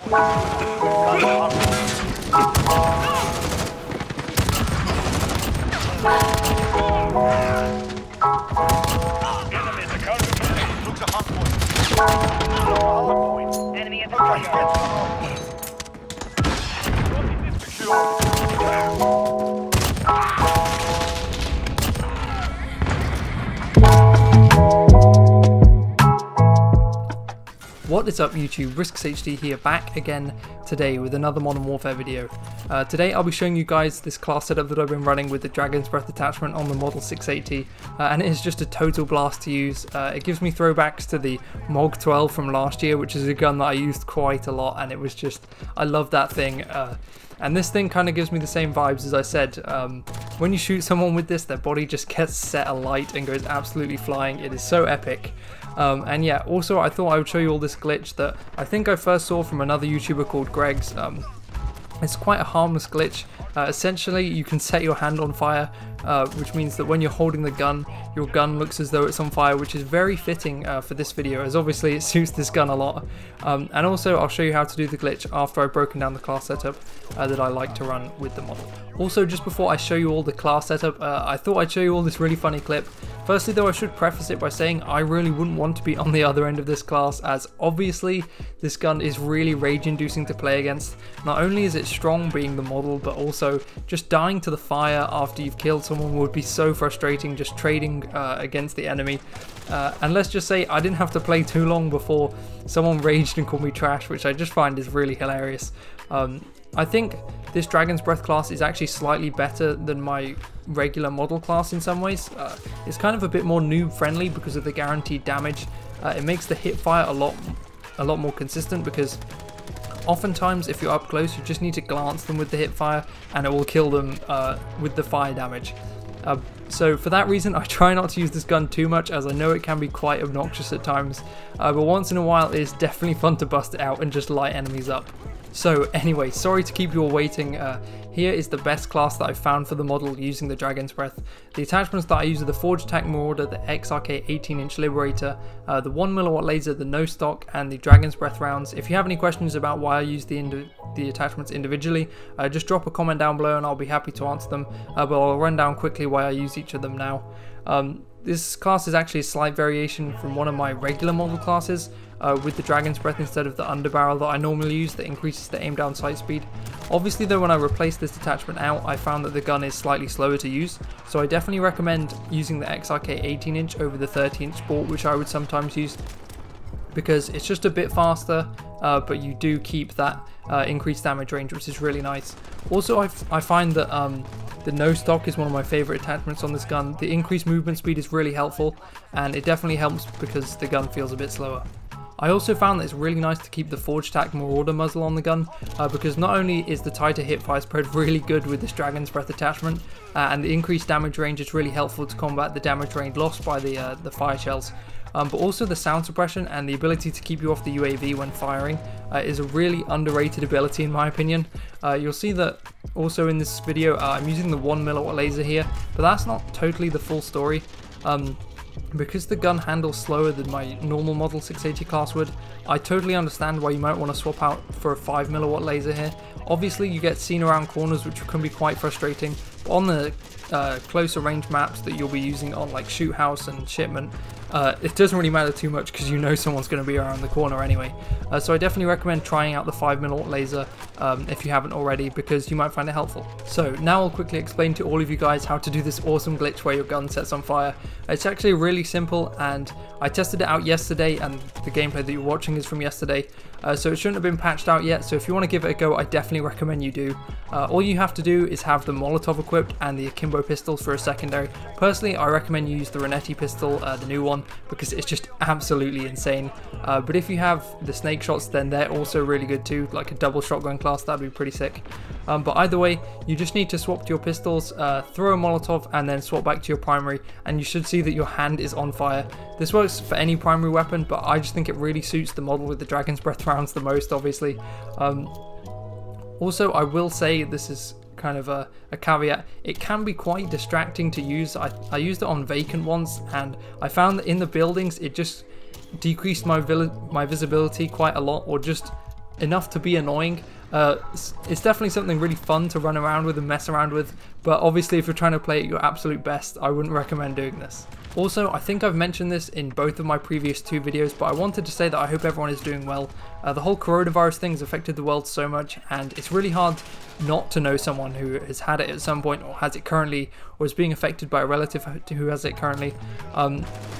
Enemy at the target. What is up YouTube, RiskzzHD here, back again today with another Modern Warfare video. Today I'll be showing you guys this class setup that I've been running with the Dragon's Breath attachment on the Model 680, and it is just a total blast to use. It gives me throwbacks to the MOG 12 from last year, which is a gun that I used quite a lot, and it was just, I love that thing. And this thing kind of gives me the same vibes as I said. When you shoot someone with this, their body just gets set alight and goes absolutely flying. It is so epic. And yeah, also I thought I would show you all this glitch that I think I first saw from another YouTuber called Greg's. It's quite a harmless glitch. Essentially, you can set your hand on fire, which means that when you're holding the gun, your gun looks as though it's on fire, which is very fitting for this video, as obviously it suits this gun a lot. And also, I'll show you how to do the glitch after I've broken down the class setup that I like to run with the model. Also, just before I show you all the class setup, I thought I'd show you all this really funny clip. Firstly though, I should preface it by saying I really wouldn't want to be on the other end of this class, as obviously this gun is really rage inducing to play against. Not only is it strong being the model, but also just dying to the fire after you've killed someone would be so frustrating, just trading against the enemy. And let's just say I didn't have to play too long before someone raged and called me trash, which I just find is really hilarious. I think this Dragon's Breath class is actually slightly better than my regular model class in some ways. It's kind of a bit more noob friendly because of the guaranteed damage. It makes the hip fire a lot more consistent, because oftentimes if you're up close you just need to glance them with the hip fire and it will kill them with the fire damage. So for that reason I try not to use this gun too much, as I know it can be quite obnoxious at times, but once in a while it's definitely fun to bust it out and just light enemies up. So anyway, sorry to keep you all waiting. Here is the best class that I've found for the model using the Dragon's Breath. The attachments that I use are the Forge Attack Marauder, the XRK 18-inch Liberator, the 1mm laser, the no stock, and the Dragon's Breath rounds. If you have any questions about why I use the attachments individually, just drop a comment down below and I'll be happy to answer them, but I'll run down quickly why I use each of them now. This class is actually a slight variation from one of my regular model classes, with the Dragon's Breath instead of the underbarrel that I normally use that increases the aim down sight speed. Obviously though, when I replaced this attachment out, I found that the gun is slightly slower to use, so I definitely recommend using the XRK 18-inch over the 30-inch Sport, which I would sometimes use, because it's just a bit faster, but you do keep that increased damage range, which is really nice. Also, I find that the no stock is one of my favorite attachments on this gun. The increased movement speed is really helpful, and it definitely helps because the gun feels a bit slower. I also found that it's really nice to keep the Forge Attack Marauder muzzle on the gun, because not only is the tighter hip fire spread really good with this Dragon's Breath attachment, and the increased damage range is really helpful to combat the damage range lost by the fire shells, but also the sound suppression and the ability to keep you off the UAV when firing is a really underrated ability in my opinion. You'll see that also in this video I'm using the 1mm laser here, but that's not totally the full story. Because the gun handles slower than my normal Model 680 class would, I totally understand why you might want to swap out for a 5mm laser here. Obviously you get seen around corners, which can be quite frustrating, but on the closer range maps that you'll be using on like Shoot House and Shipment, it doesn't really matter too much because you know someone's going to be around the corner anyway. So I definitely recommend trying out the 5mm laser if you haven't already, because you might find it helpful. So now I'll quickly explain to all of you guys how to do this awesome glitch where your gun sets on fire. It's actually really simple, and I tested it out yesterday, and the gameplay that you're watching is from yesterday, so it shouldn't have been patched out yet. So if you want to give it a go, I definitely recommend you do. All you have to do is have the Molotov equipped and the Akimbo pistols for a secondary. Personally, I recommend you use the Renetti pistol, the new one, because it's just absolutely insane. But if you have the snake shots, then they're also really good too, like a double shotgun class. That'd be pretty sick. But either way, you just need to swap to your pistols, throw a Molotov, and then swap back to your primary, and you should see that your hand is on fire. This works for any primary weapon, but I just think it really suits the model with the Dragon's Breath rounds the most, obviously. Also, I will say, this is kind of a caveat, it can be quite distracting to use. I used it on vacant once, and I found that in the buildings it just decreased my visibility quite a lot, or just enough to be annoying. It's definitely something really fun to run around with and mess around with, but obviously if you're trying to play at your absolute best, I wouldn't recommend doing this. Also, I think I've mentioned this in both of my previous 2 videos, but I wanted to say that I hope everyone is doing well. The whole coronavirus thing has affected the world so much, and it's really hard not to know someone who has had it at some point, or has it currently, or is being affected by a relative who has it currently.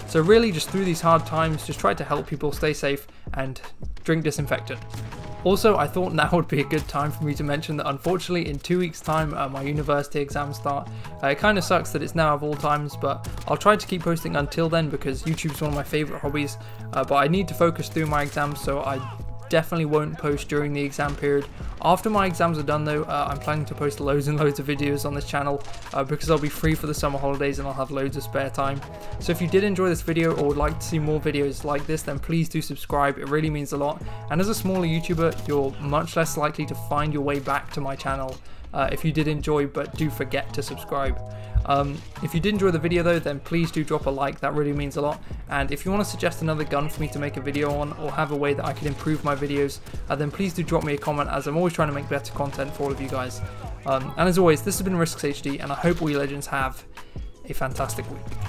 So really, just through these hard times, just try to help people stay safe and drink disinfectant. Also, I thought now would be a good time for me to mention that unfortunately in 2 weeks time my university exams start. It kind of sucks that it's now of all times, but I'll try to keep posting until then because YouTube's one of my favourite hobbies, but I need to focus through my exams, so I definitely won't post during the exam period. After my exams are done though, I'm planning to post loads and loads of videos on this channel because I'll be free for the summer holidays and I'll have loads of spare time. So if you did enjoy this video or would like to see more videos like this, then please do subscribe, it really means a lot. And as a smaller YouTuber, you're much less likely to find your way back to my channel if you did enjoy but do forget to subscribe. If you did enjoy the video though, then please do drop a like, that really means a lot. And if you want to suggest another gun for me to make a video on, or have a way that I could improve my videos, then please do drop me a comment, as I'm always trying to make better content for all of you guys. And as always, this has been RiskzzHD, and I hope all you legends have a fantastic week.